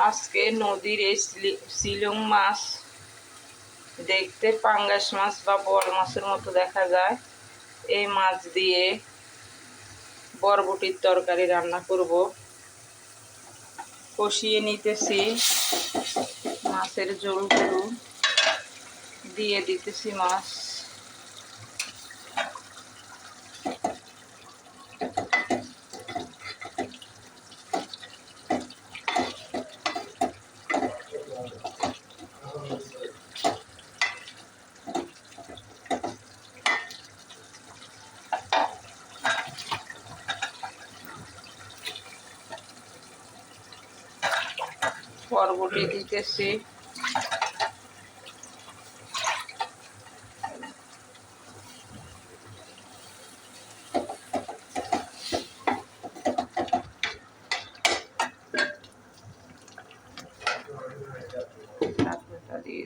আজকে নদীর এই শিলং মাছ দেখতে পাঙ্গাস মাছ বা বোয়াল মাছের মতো দেখা যায়। এই মাছ দিয়ে বরবটির তরকারি রান্না করব। কষিয়ে নিতেছি, মাছের ঝোলগুলো দিয়ে দিতেছি মাছ। বরবটি দিতেছি, দিয়ে